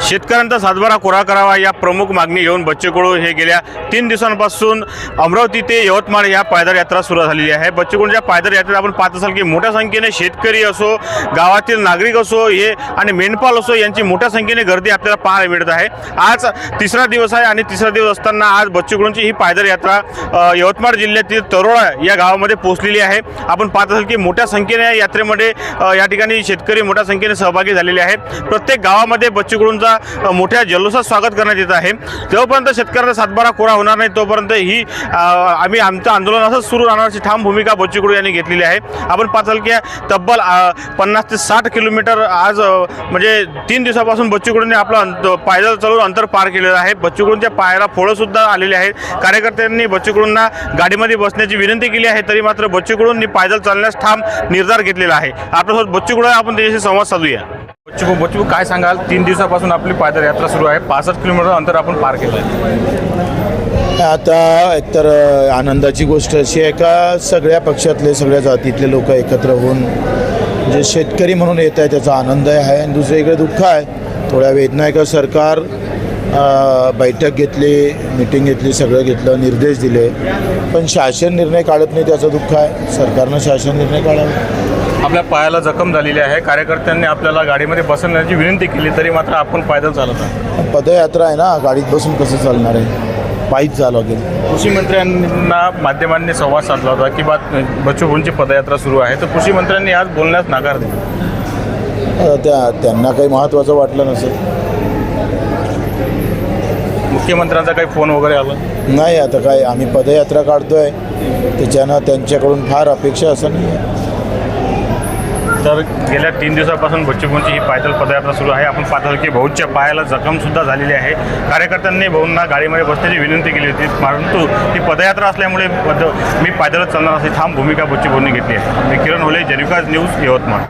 शेतकऱ्यांचा सातबारा कोरा करावा या प्रमुख मागणी घेऊन बच्चू कडू हे गेल्या 3 दिवसांपासून अमरावती ते यवतमाळ या पायदळ यात्रा सुरू झालेली आहे। बच्चू कडूंच्या पायदळ यात्रेत आपण पाहत असाल की मोठ्या संख्येने शेतकरी असो, गावातील नागरिक असो हे आणि मेंढपाळ असो यांची मोठ्या संख्येने गर्दी आपल्याला पाहायला मिळत आहे। आज तिसरा दिवस आहे आणि तिसरा दिवस असताना आज बच्चू कडूंची ही पायदळ यात्रा यवतमाळ जिल्ह्यातील तरोळा या गावामध्ये पोहोचलेली आहे। आपण पाहत असाल की मोठ्या संख्येने या यात्रेमध्ये या ठिकाणी शेतकरी मोठ्या संख्येने सहभागी झालेले आहेत। प्रत्येक गावामध्ये बच्चू कडूंचा मोठ्या जल्लोषात स्वागत करण्यात येत आहे। जोपर्यंत शेतकऱ्यांचा सातबारा कोरा होणार नाही तोपर्यंत ही आम्ही आमचं आंदोलन असंच सुरू राहण्याची ठाम भूमिका बच्चू कडू यांनी घेतलेली आहे। आपण पाहताल की तब्बल 50 ते 60 किलोमीटर आज म्हणजे 3 दिवसापासून बच्चू कडूंनी आपलं पायदळ चालून अंतर पार केलेलं आहे। बच्चू कडूंच्या पायाला फोडं सुद्धा आलेले आहेत। कार्यकर्त्यांनी बच्चू कडूंना गाडीमध्ये बसण्याची विनंती केली आहे, तरी मात्र बच्चू कडूंनी पायदळ चालण्यास ठाम निर्धार घेतलेला आहे। आपल्यासोबत बच्चू कडू आपण त्याच्याशी संवाद साधूया। बच्चू काय सांगाल, 3 दिवसापासून आपली पायदळ यात्रा सुरू आहे, 65 किलोमीटर अंतर आपण पार केलं आहे। आता एकतर आनंदाची गोष्ट अशी आहे का सगळ्या पक्षातले सगळ्या जातीतले लोक एकत्र होऊन जे शेतकरी म्हणून येत आहे त्याचा आनंद आहे। आणि दुसरीकडे दुःख आहे, थोड्या वेदना आहे का सरकार बैठक घेतली, मीटिंग घेतली, सगळं घेतलं, निर्देश दिले, पण शासन निर्णय काढत नाही, त्याचं दुःख आहे। सरकारनं शासन निर्णय काढावा। आपल्या पायाला जखम झालेली आहे, कार्यकर्त्यांनी आपल्याला गाडीमध्ये बसवण्याची विनंती केली, तरी मात्र आपण पायदळ चालत आहे। पदयात्रा आहे ना, गाडीत बसून कसं चालणार आहे, पायीच जावं लागेल। कृषी मंत्र्यांना माध्यमांनी संवाद साधला होता की बच्चू कडूंची पदयात्रा सुरू आहे, तर कृषी मंत्र्यांनी आज बोलण्यास नकार दिला। त्यांना काही महत्त्वाचं वाटलं नसेल। मुख्यमंत्र्यांचा काही फोन वगैरे आला नाही, आता काय आम्ही पदयात्रा काढतोय त्याच्यानं त्यांच्याकडून फार अपेक्षा असं नाही आहे। तर गेल्या 3 दिवसापासून बच्चू कडूंची ही पायदळ पदयात्रा सुरू आहे। आपण पाहतो की भाऊच्या पायाला जखमसुद्धा झालेली आहे। कार्यकर्त्यांनी भाऊंना गाडीमध्ये बसण्याची विनंती केली होती, परंतु ही पदयात्रा असल्यामुळे मी पायदळ चालणार अशी ठाम भूमिका बच्चू कडूंनी घेतली आहे। मी किरण होले, जनविकास न्यूज, यवतमाळ।